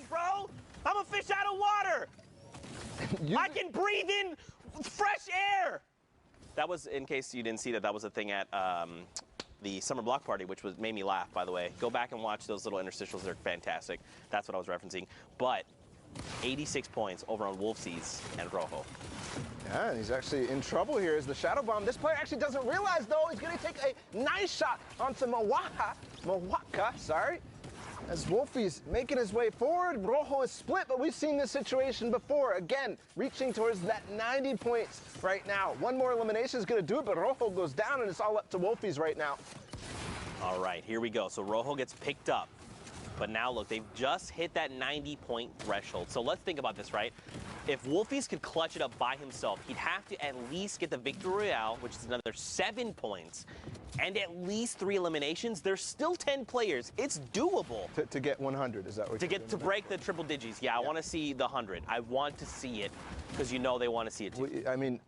bro. I'm a fish out of water. I can breathe in fresh air. That was, in case you didn't see that, that was a thing at the summer block party, which made me laugh, by the way. Go back and watch those little interstitials. They're fantastic. That's what I was referencing. But 86 points over on Wolfsies and Rojo. Yeah, and he's actually in trouble here as the Shadow Bomb. This player actually doesn't realize, though, he's going to take a nice shot onto Mawaka, sorry. As Wolfie's making his way forward, Rojo is split, but we've seen this situation before. Again, reaching towards that 90 points right now. One more elimination is going to do it, but Rojo goes down, and it's all up to Wolfie's right now. All right, here we go. So Rojo gets picked up. But now, look, they've just hit that 90-point threshold. So let's think about this, right? If Wolfies could clutch it up by himself, he'd have to at least get the Victory Royale, which is another 7 points, and at least 3 eliminations. There's still 10 players. It's doable. To get 100, is that what you're to break the triple digits. Yeah, I want to see the 100. I want to see it because you know they want to see it too. I mean,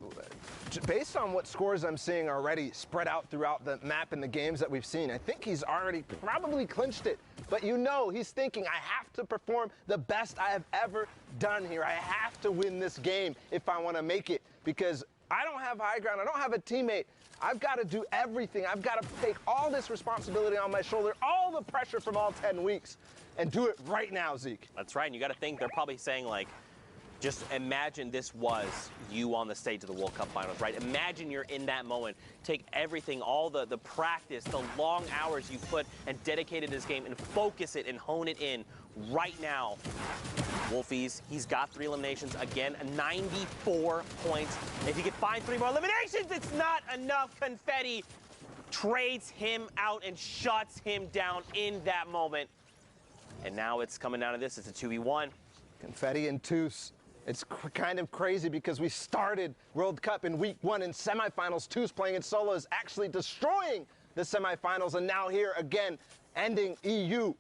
based on what scores I'm seeing already spread out throughout the map and the games that we've seen, I think he's already probably clinched it. But you know, he's thinking, I have to perform the best I have ever done here. I have to win this game if I want to make it, because I don't have high ground. I don't have a teammate. I've got to do everything. I've got to take all this responsibility on my shoulder, all the pressure from all 10 weeks, and do it right now, Zeke. That's right. And you got to think they're probably saying, like, just imagine this was you on the stage of the World Cup Finals, right? Imagine you're in that moment. Take everything, all the practice, the long hours you put and dedicated to this game and focus it and hone it in right now. Wolfies, he's got 3 eliminations. Again, 94 points. If he could find 3 more eliminations, it's not enough. Confetti trades him out and shuts him down in that moment. And now it's coming down to this. It's a 2v1. Confetti and Toos. It's kind of crazy because we started World Cup in week 1 in semifinals. Toos playing in solo is actually destroying the semifinals, and now here again, ending EU.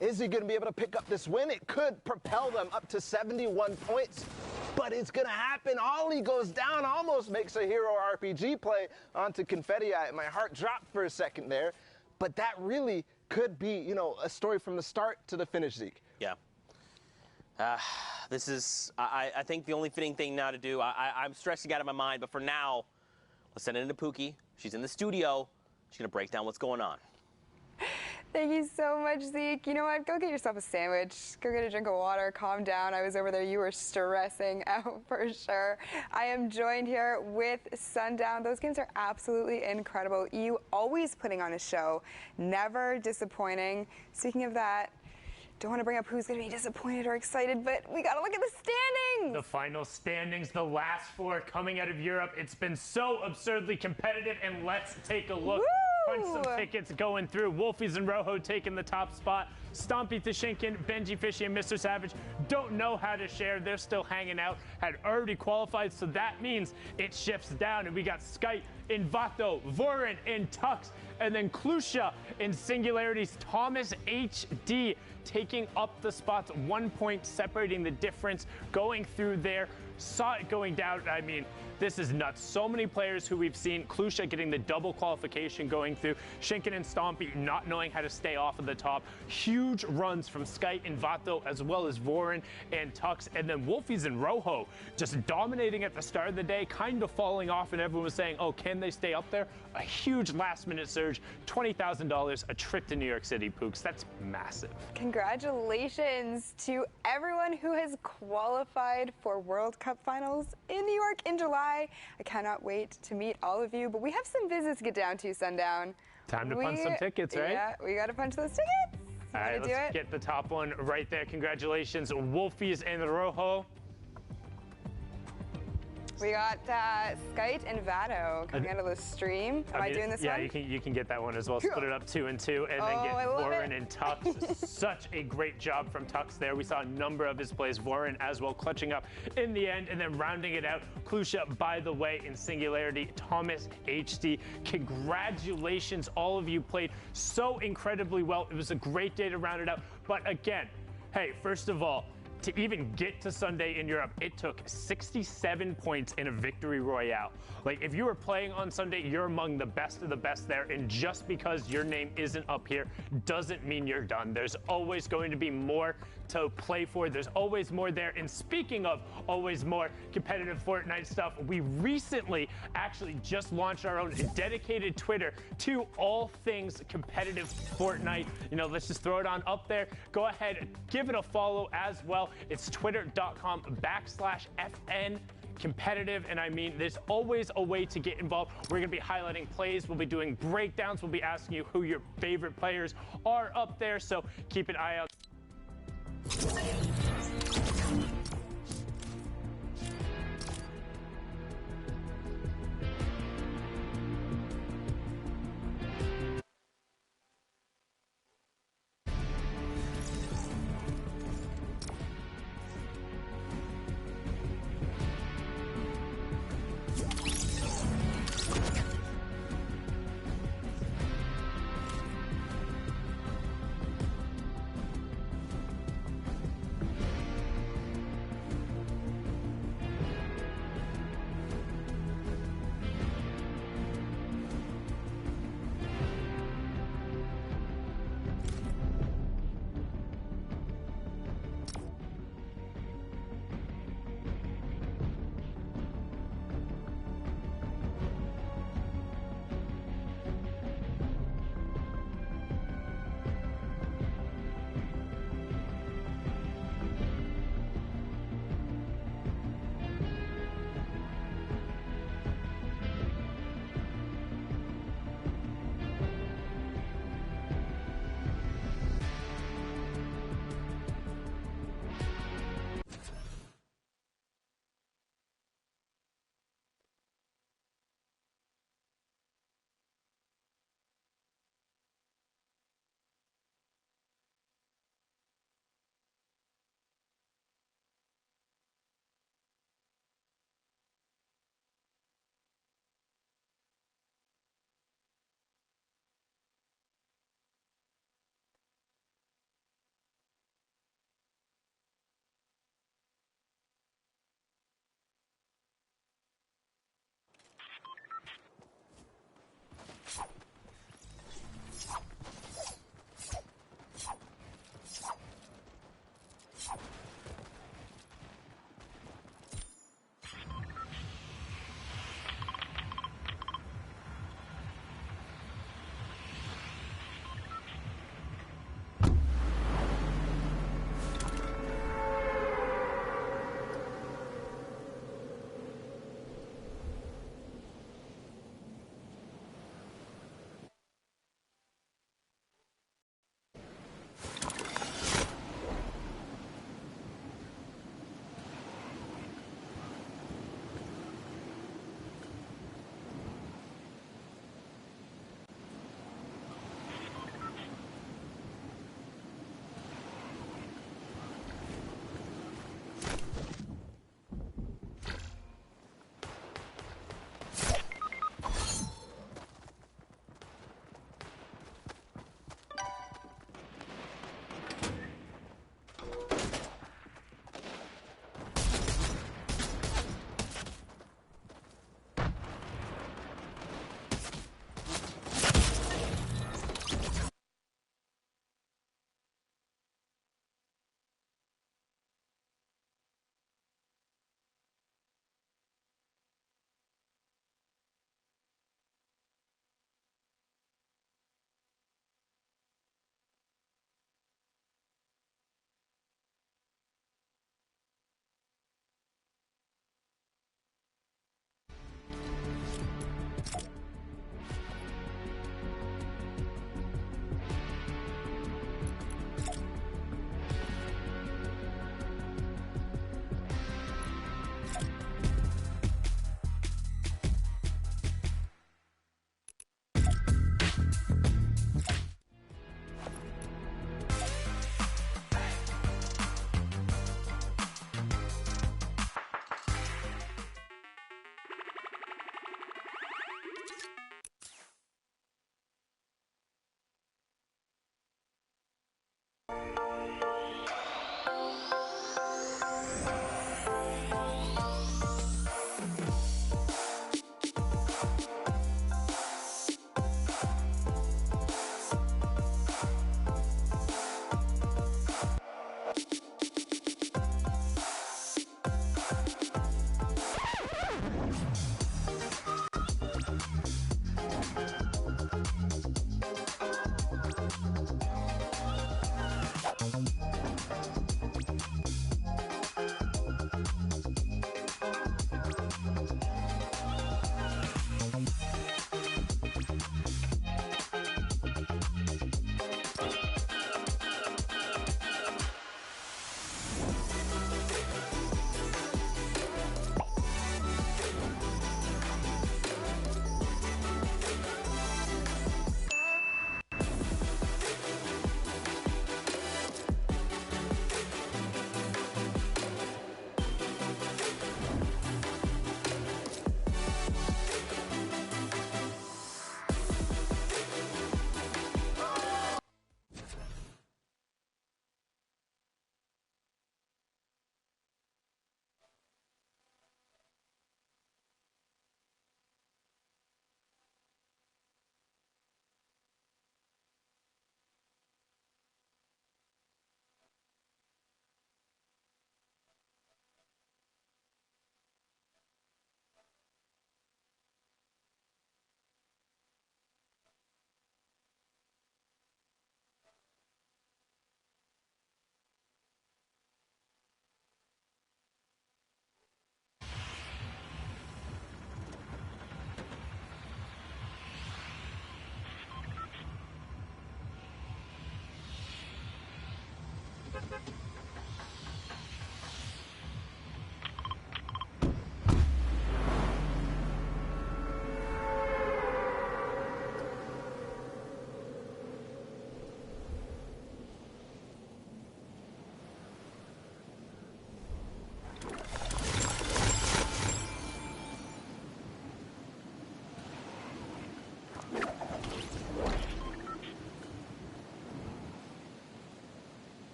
Is he going to be able to pick up this win? It could propel them up to 71 points, but it's going to happen. Ollie goes down, almost makes a hero RPG play onto Confetti. My heart dropped for a second there, but that really could be, you know, a story from the start to the finish, Zeke. Yeah. This is, I think, the only fitting thing now to do. I'm stressing out of my mind, but for now, let's send it into Pookie. She's in the studio. She's going to break down what's going on. Thank you so much, Zeke. You know what? Go get yourself a sandwich. Go get a drink of water. Calm down. I was over there. You were stressing out for sure. I am joined here with Sundown. Those games are absolutely incredible. You always putting on a show, never disappointing. Speaking of that, don't want to bring up who's going to be disappointed or excited, but we got to look at the standings. The final standings, the last 4 coming out of Europe. It's been so absurdly competitive, and let's take a look. Woo! Punch some tickets going through. Wolfies and Rojo taking the top spot. Stompy Tashinkin, Benji Fishy, and Mr. Savage don't know how to share. They're still hanging out. Had already qualified, so that means it shifts down, and we got Skype, Invato, Vorin, and Tux, and then Klusha in Singularities. Thomas HD taking up the spots, 1 point separating the difference, going through there. Saw it going down. I mean, this is nuts. So many players who we've seen. Klusha getting the double qualification going through. Shinken and Stompy not knowing how to stay off of the top. Huge runs from Sky and Vato, as well as Vorin and Tux. And then Wolfies and Rojo just dominating at the start of the day, kind of falling off, and everyone was saying, oh, can they stay up there? A huge last-minute surge, $20,000, a trip to New York City, Pooks. That's massive. Congratulations to everyone who has qualified for World Cup Finals in New York in July. I cannot wait to meet all of you, but we have some business to get down to, Sundown. Time to punch some tickets, right? Yeah, we got to punch those tickets. All right, let's get the top one right there. Congratulations, Wolfies and Rojo. We got Skyte and Vado coming out of the stream. Am I doing this one? Yeah, you can get that one as well. Split it up 2 and 2, and then get Vorin and Tux. Such a great job from Tux there. We saw a number of his plays. Vorin as well, clutching up in the end, and then rounding it out. Klusha, by the way, in Singularity. Thomas HD. Congratulations, all of you played so incredibly well. It was a great day to round it out. But again, hey, first of all, to even get to Sunday in Europe, it took 67 points in a victory royale. Like, if you were playing on Sunday, you're among the best of the best there, and just because your name isn't up here doesn't mean you're done. There's always going to be more to play for. There's always more there. And speaking of always more competitive Fortnite stuff, we recently actually just launched our own dedicated Twitter to all things competitive Fortnite. You know, let's just throw it on up there. Go ahead, give it a follow as well. It's twitter.com/FN competitive, and I mean, there's always a way to get involved. We're going to be highlighting plays, we'll be doing breakdowns, we'll be asking you who your favorite players are up there, so keep an eye out.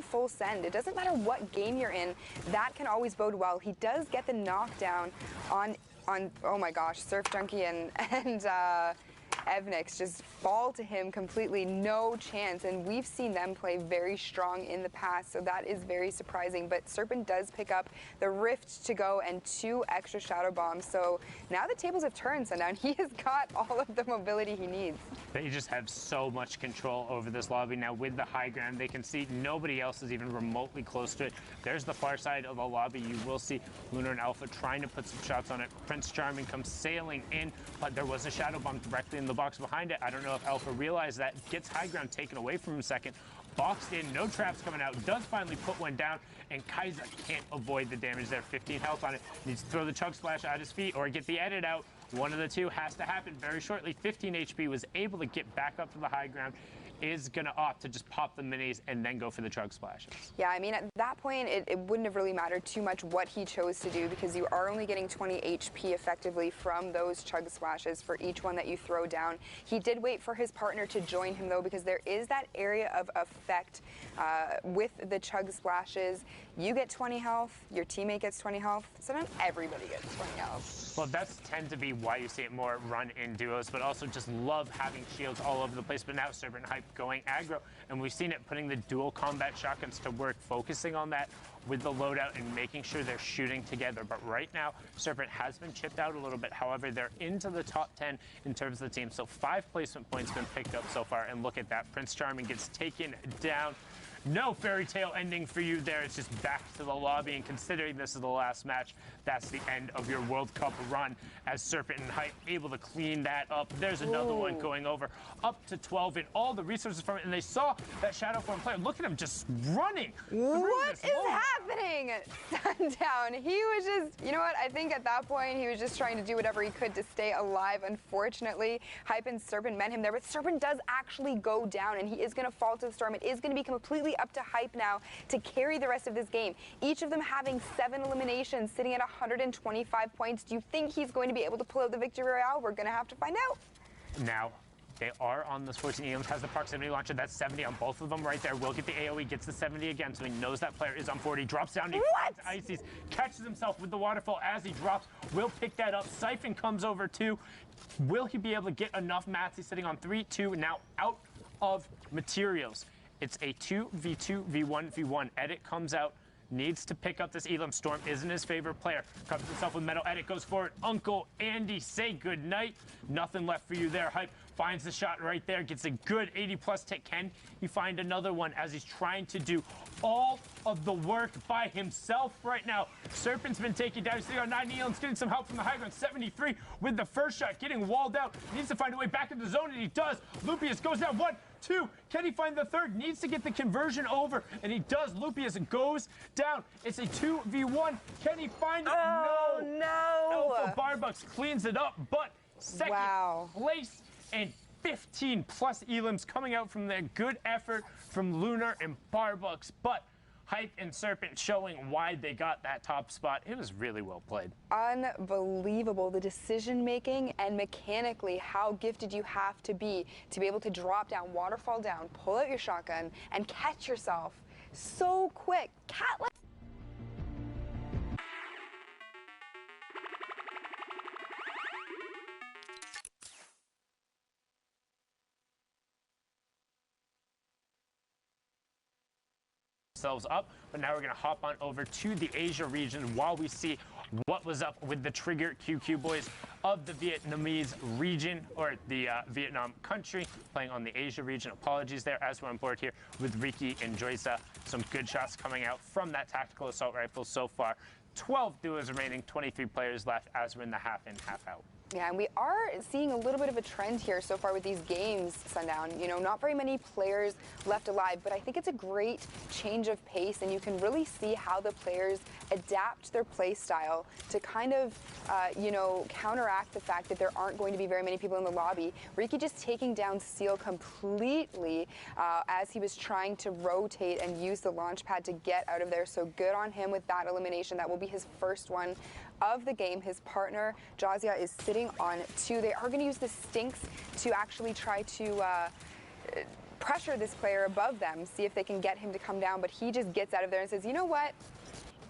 going full send. It doesn't matter what game you're in, that can always bode well. He does get the knockdown on oh my gosh, Surf Junkie and Evnix just fall to him completely, no chance, and we've seen them play very strong in the past, so that is very surprising. But Serpent does pick up the Rift to go and 2 extra Shadow Bombs, so now the tables have turned, Sundown. He has got all of the mobility he needs. They just have so much control over this lobby now. With the high ground, they can see nobody else is even remotely close to it. There's the far side of the lobby. You will see Lunar and Alpha trying to put some shots on it. Prince Charming comes sailing in, but there was a Shadow Bomb directly in the box behind it. I don't know if Alpha realized that. Gets high ground taken away from him second. Boxed in, no traps coming out. Does finally put one down, and Kaiser can't avoid the damage there. 15 health on it. Needs to throw the Chug Splash at his feet or get the edit out. One of the two has to happen very shortly. 15 HP, was able to get back up to the high ground. Is going to opt to just pop the minis and then go for the Chug Splashes. Yeah, I mean, at that point, it wouldn't have really mattered too much what he chose to do, because you are only getting 20 HP effectively from those Chug Splashes for each one that you throw down. He did wait for his partner to join him, though, because there is that area of effect with the Chug Splashes. You get 20 health, your teammate gets 20 health, so not everybody gets 20 health. Well, that's tend to be why you see it more run in duos, but also just love having shields all over the place. But now Serpent Hype going aggro, and we've seen it putting the dual combat shotguns to work, focusing on that with the loadout and making sure they're shooting together. But right now, Serpent has been chipped out a little bit. However, they're into the top 10 in terms of the team. So 5 placement points been picked up so far, and look at that. Prince Charming gets taken down. No fairy tale ending for you there. It's just back to the lobby, and considering this is the last match, that's the end of your World Cup run, as Serpent and Hype able to clean that up. There's another one going over, up to 12 in all the resources from it, and they saw that Shadow Form player. Look at him just running. What is happening? Sundown. He was just, you know what, I think at that point he was just trying to do whatever he could to stay alive. Unfortunately, Hype and Serpent met him there, but Serpent does actually go down, and he is going to fall to the storm. It is going to be completely up to Hype now to carry the rest of this game. Each of them having 7 eliminations, sitting at 125 points. Do you think he's going to be able to pull out the victory royale? We're going to have to find out. Now, they are on this 14. Elam has the proximity launcher. That's 70 on both of them right there. Will get the AoE, gets the 70 again, so he knows that player is on 40. Drops down, he finds Ices, catches himself with the waterfall as he drops. Will pick that up. Siphon comes over too. Will he be able to get enough mats? He's sitting on 3, 2, now out of materials. It's a 2v2, v1, v1. Edit comes out, needs to pick up this Elam. Storm isn't his favorite player. Covers himself with metal. Edit goes forward. Uncle Andy, say goodnight. Nothing left for you there. Hype finds the shot right there. Gets a good 80+ tick. Can he find another one as he's trying to do all of the work by himself right now? Serpent's been taken down. He's sitting on 9. Elam's getting some help from the high ground. 73 with the first shot. Getting walled out. Needs to find a way back in the zone, and he does. Lupius goes down. 1, 2. Can he find the third? Needs to get the conversion over, and he does. Lupius goes down. It's a 2v1. Can he find it? Oh, no. Alpha Barbucks cleans it up, but second place, and 15+ Elams coming out from there. Good effort from Lunar and Barbucks, but Hype and Serpent showing why they got that top spot. It was really well played. Unbelievable, the decision making, and mechanically how gifted you have to be able to drop down, waterfall down, pull out your shotgun, and catch yourself so quick. Cat themselves up, but now we're going to hop on over to the Asia region while we see what was up with the Trigger QQ boys of the Vietnamese region, or the Vietnam country, playing on the Asia region. Apologies there, as we're on board here with Riki and Joysa. Some good shots coming out from that tactical assault rifle so far. 12 duos remaining, 23 players left as we're in the half in, half out. Yeah, and we are seeing a little bit of a trend here so far with these games, Sundown. You know, not very many players left alive, but I think it's a great change of pace, and you can really see how the players adapt their play style to kind of, you know, counteract the fact that there aren't going to be very many people in the lobby. Riki just taking down Seal completely as he was trying to rotate and use the launch pad to get out of there, so good on him with that elimination. That will be his first one of the game. His partner, Jazia, is sitting on 2. They are going to use the Stinks to actually try to pressure this player above them, see if they can get him to come down, but he just gets out of there and says, you know what?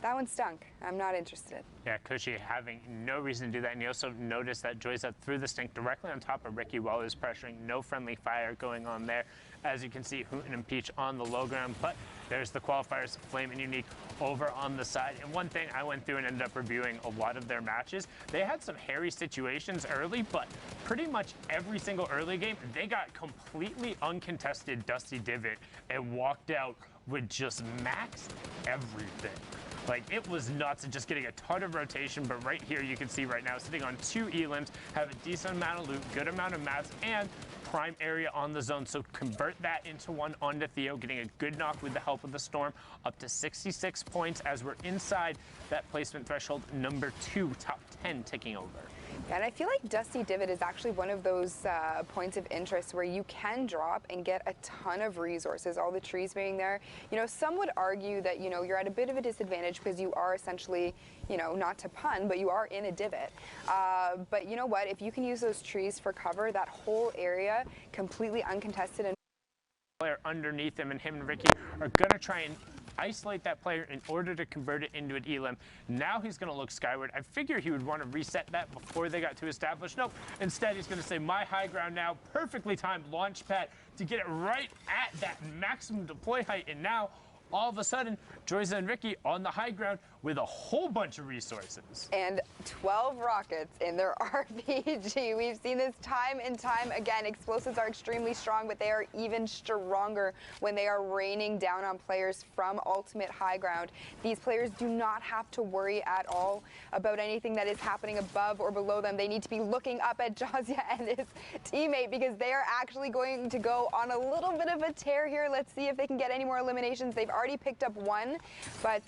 That one stunk. I'm not interested. Yeah, Cushy having no reason to do that. And you also notice that Joyza threw the stink directly on top of Ricky while he was pressuring. No friendly fire going on there. As you can see, Hooten and Peach on the low ground. But there's the qualifiers, Flame and Unique over on the side. And one thing I went through and ended up reviewing a lot of their matches, they had some hairy situations early, but pretty much every single early game, they got completely uncontested Dusty Divot and walked out with just max everything. Like, it was nuts and just getting a ton of rotation, but right here you can see right now, sitting on 2 elims, have a decent amount of loot, good amount of mats, and prime area on the zone. So convert that into one onto Theo, getting a good knock with the help of the Storm, up to 66 points as we're inside that placement threshold, number 2, top 10 ticking over. And I feel like Dusty Divot is actually one of those points of interest where you can drop and get a ton of resources, all the trees being there. You know, some would argue that, you know, you're at a bit of a disadvantage because you are essentially, you know, not to pun, but you are in a divot. But you know what? If you can use those trees for cover, that whole area completely uncontested and player underneath him, and Ricky are going to try and isolate that player in order to convert it into an elim. Now he's going to look skyward. I figure he would want to reset that before they got too established. Nope. Instead, he's going to say, my high ground now, perfectly timed launch pad to get it right at that maximum deploy height. And now, all of a sudden, Joyza and Ricky on the high ground with a whole bunch of resources. And 12 rockets in their RPG. We've seen this time and time again. Explosives are extremely strong, but they are even stronger when they are raining down on players from ultimate high ground. These players do not have to worry at all about anything that is happening above or below them. They need to be looking up at Jazia and his teammate because they are actually going to go on a little bit of a tear here. Let's see if they can get any more eliminations. They've already picked up one, but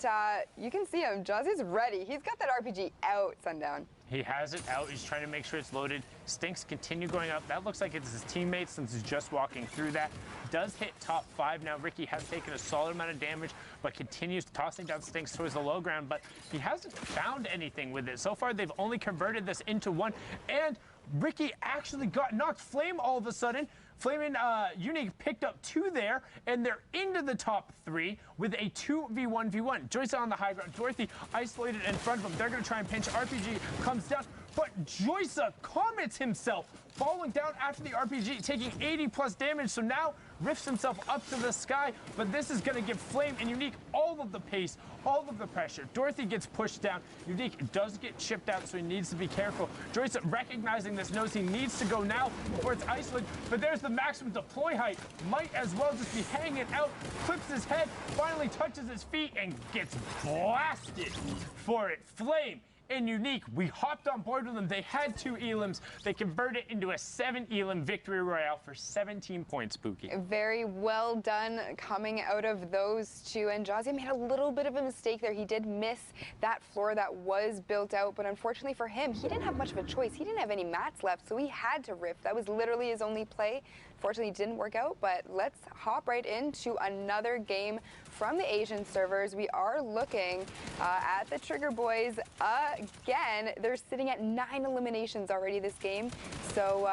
you can see him. Jazia's ready. He's got that RPG out, Sundown. He has it out. He's trying to make sure it's loaded. Stinks continue going up. That looks like it's his teammates since he's just walking through that. Does hit top 5 now. Ricky has taken a solid amount of damage, but continues tossing down Stinks towards the low ground, but he hasn't found anything with it. So far, they've only converted this into one, and Ricky actually got knocked Flame all of a sudden. Flame and Unique picked up 2 there, and they're into the top 3 with a 2v1v1. Joyza on the high ground. Dorothy isolated in front of him. They're going to try and pinch. RPG comes down, but Joyza comments himself, falling down after the RPG, taking 80+ damage. So now rifts himself up to the sky, but this is going to give Flame and Unique all of the pace, all of the pressure. Dorothy gets pushed down. Unique does get chipped out, so he needs to be careful. Joyza, recognizing this, knows he needs to go now before it's isolated, but there's the maximum deploy height. Might as well just be hanging out, clips his head, finally touches his feet, and gets blasted for it. Flame and Unique, we hopped on board with them. They had 2 elims. They converted into a 7 elim victory royale for 17 points, Spooky. Very well done coming out of those 2. And Jazia made a little bit of a mistake there. He did miss that floor that was built out, but unfortunately for him, he didn't have much of a choice. He didn't have any mats left, so he had to rift. That was literally his only play. Fortunately, it didn't work out, but let's hop right into another game from the Asian servers. We are looking at the Trigger Boys again. They're sitting at 9 eliminations already this game. So,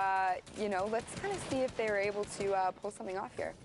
you know, let's kind of see if they were able to pull something off here.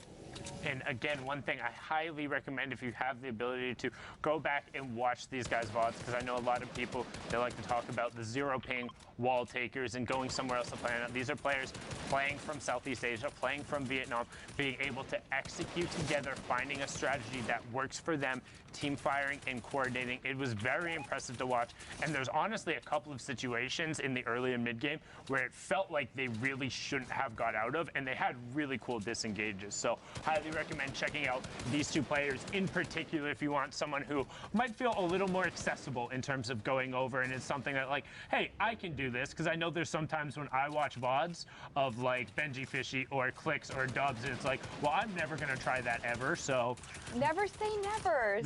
And again, one thing I highly recommend if you have the ability to go back and watch these guys' VODs, because I know a lot of people, they like to talk about the zero ping wall takers and going somewhere else to play. These are players playing from Southeast Asia, playing from Vietnam, being able to execute together, finding a strategy that works for them, team firing and coordinating. It was very impressive to watch. And there's honestly a couple of situations in the early and mid game where it felt like they really shouldn't have got out of, and they had really cool disengages. So highly recommend checking out these 2 players in particular if you want someone who might feel a little more accessible in terms of going over, and it's something that, like, hey, I can do this, because I know there's sometimes when I watch VODs of like Benji Fishy or Clicks or Dubs, and it's like, well, I'm never going to try that ever, so. Never say never,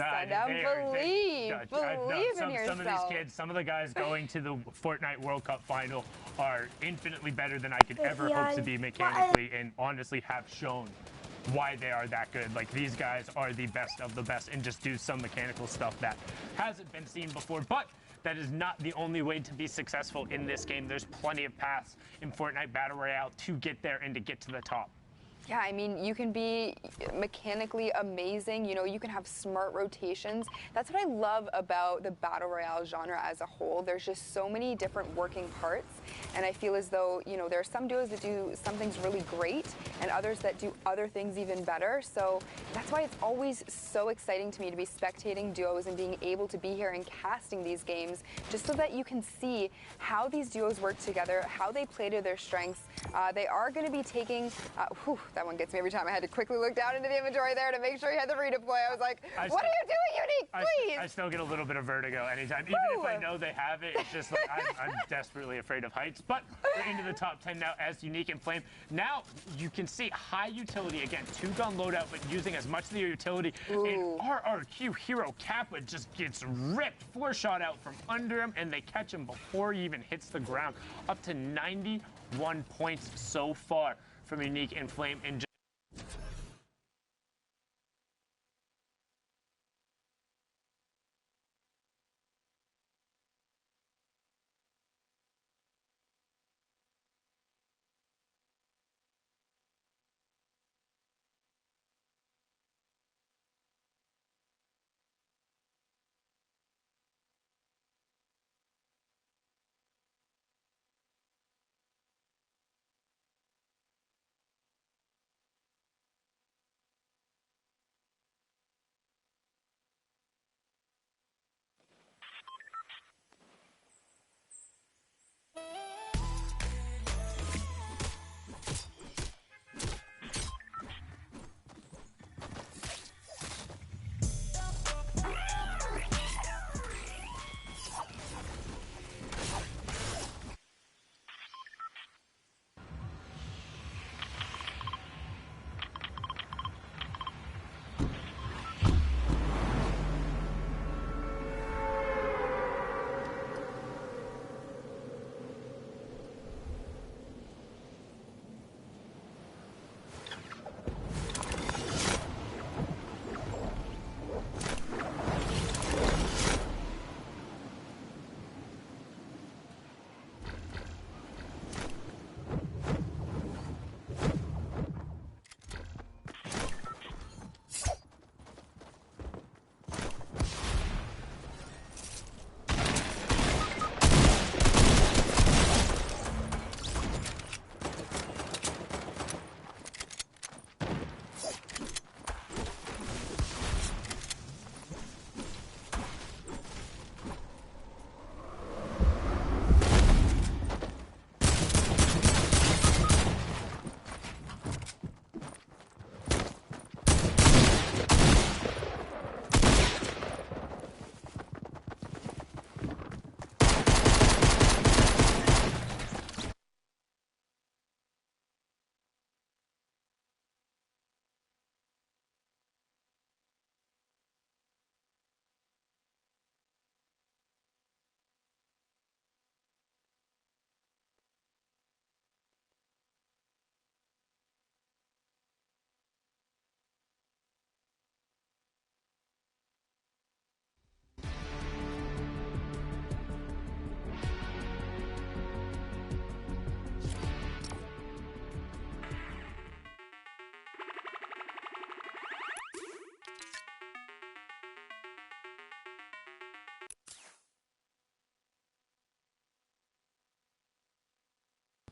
believe in yourself. Some of these kids, some of the guys going to the Fortnite World Cup final are infinitely better than I could ever hope to be mechanically, and honestly have shown why they are that good. Like, these guys are the best of the best and just do some mechanical stuff that hasn't been seen before. But that is not the only way to be successful in this game. There's plenty of paths in Fortnite Battle Royale to get there and to get to the top. Yeah, I mean, you can be mechanically amazing. You know, you can have smart rotations. That's what I love about the Battle Royale genre as a whole. There's just so many different working parts, and I feel as though, you know, there are some duos that do some things really great and others that do other things even better. So that's why it's always so exciting to me to be spectating duos and being able to be here and casting these games, just so that you can see how these duos work together, how they play to their strengths. They are going to be taking, that one gets me every time. I had to quickly look down into the inventory there to make sure you had the redeploy. I was like, what are you doing, Unique? Please! I still get a little bit of vertigo anytime. Even if I know they have it, it's just like I'm desperately afraid of heights. But we're into the top 10 now as Unique and Flame. Now you can see high utility. Again, 2-gun loadout, but using as much of the utility. And RRQ hero Kappa just gets ripped. 4-shot out from under him, and they catch him before he even hits the ground. Up to 91 points so far from Unique and Flame. And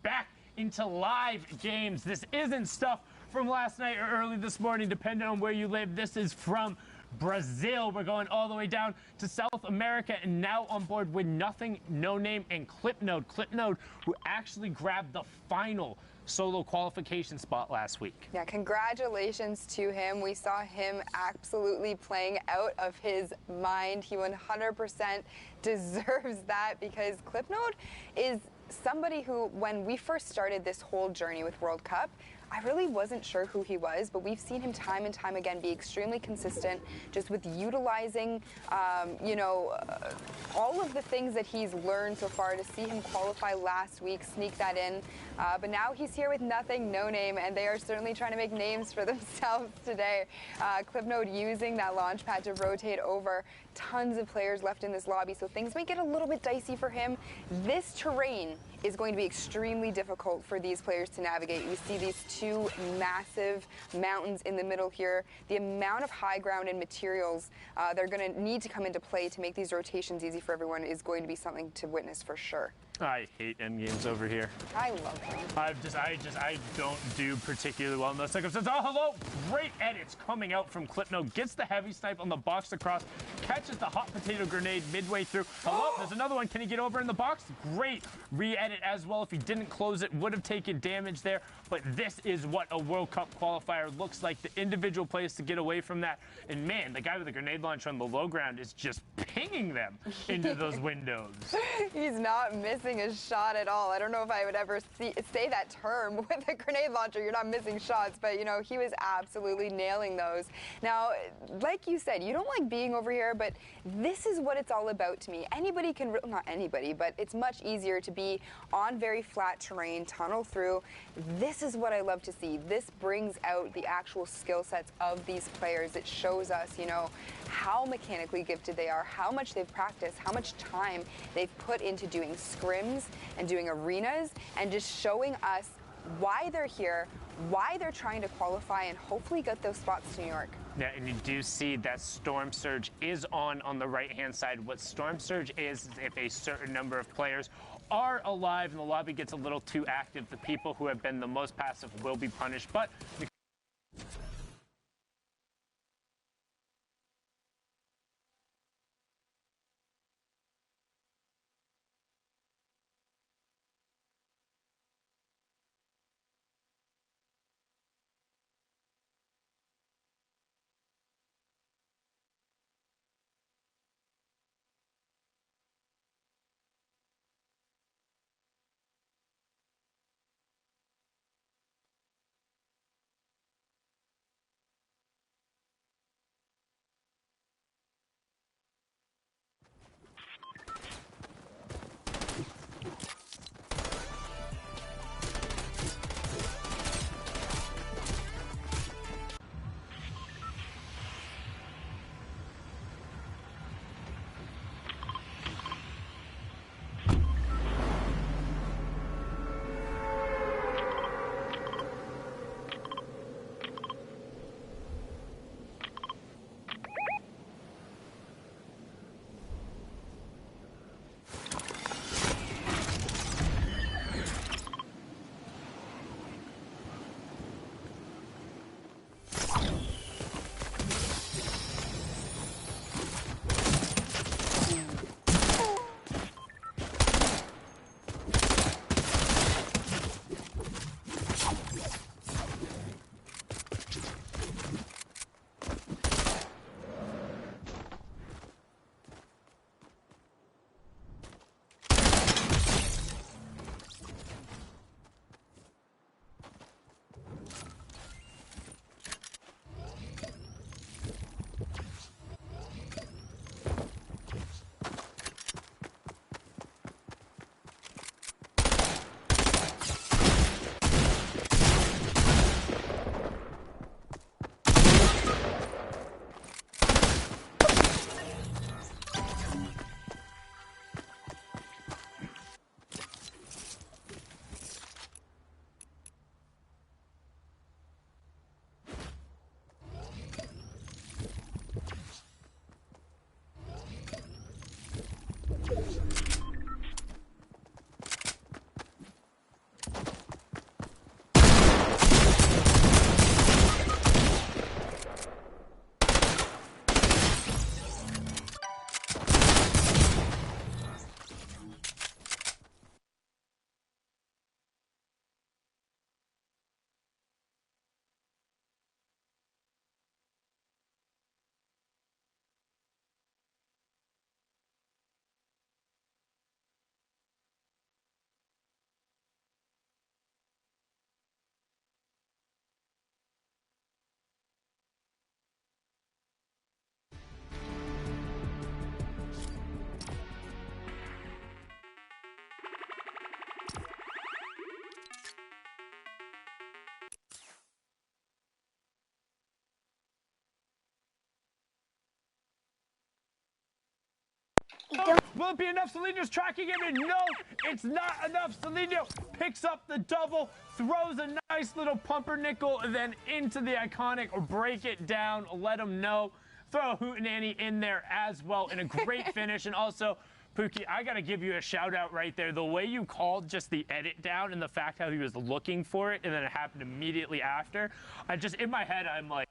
back into live games. This isn't stuff from last night or early this morning, depending on where you live. This is from Brazil. We're going all the way down to South America, and now on board with Nothing, No Name, and Clipnode. Clipnode, who actually grabbed the final solo qualification spot last week. Yeah, congratulations to him. We saw him absolutely playing out of his mind. He 100% deserves that, because Clipnode is somebody who, when we first started this whole journey with World Cup, I really wasn't sure who he was, but we've seen him time and time again be extremely consistent, just with utilizing, all of the things that he's learned so far. To see him qualify last week, sneak that in, but now he's here with Nothing, No Name, and they are certainly trying to make names for themselves today. Clipnode using that launch pad to rotate over. Tons of players left in this lobby, so things might get a little bit dicey for him. This terrain is going to be extremely difficult for these players to navigate. We see these two massive mountains in the middle here. The amount of high ground and materials they're going to need to come into play to make these rotations easy for everyone is going to be something to witness for sure. I hate end games over here. I love them. I don't do particularly well in those circumstances. Oh, hello! Great edits coming out from Clipno. Gets the heavy snipe on the box across. Catches the hot potato grenade midway through. Hello, there's another one. Can he get over in the box? Great re-edit as well. If he didn't close it, would have taken damage there. But this is what a World Cup qualifier looks like. The individual plays to get away from that. And man, the guy with the grenade launcher on the low ground is just pinging them into those windows. He's not missing a shot at all. I don't know if I would ever say that term with a grenade launcher. You're not missing shots, but you know, he was absolutely nailing those. Now, like you said, you don't like being over here, but this is what it's all about to me. Anybody can, not anybody, but it's much easier to be on very flat terrain, tunnel through. This is what I love to see. This brings out the actual skill sets of these players. It shows us, you know, how mechanically gifted they are, how much they've practiced, how much time they've put into doing scrims and doing arenas, and just showing us why they're here, why they're trying to qualify, and hopefully get those spots to New York. Yeah, and you do see that Storm Surge is on the right-hand side. What Storm Surge is if a certain number of players are alive and the lobby gets a little too active, the people who have been the most passive will be punished. But Will it be enough? Celineo's tracking it, and no, it's not enough. Celineo picks up the double, throws a nice little pumpernickel, and then into the iconic break it down, let him know. Throw a hootenanny in there as well, and a great finish. And also, Pookie, I got to give you a shout out right there. The way you called just the edit down and the fact how he was looking for it and then it happened immediately after. In my head, I'm like,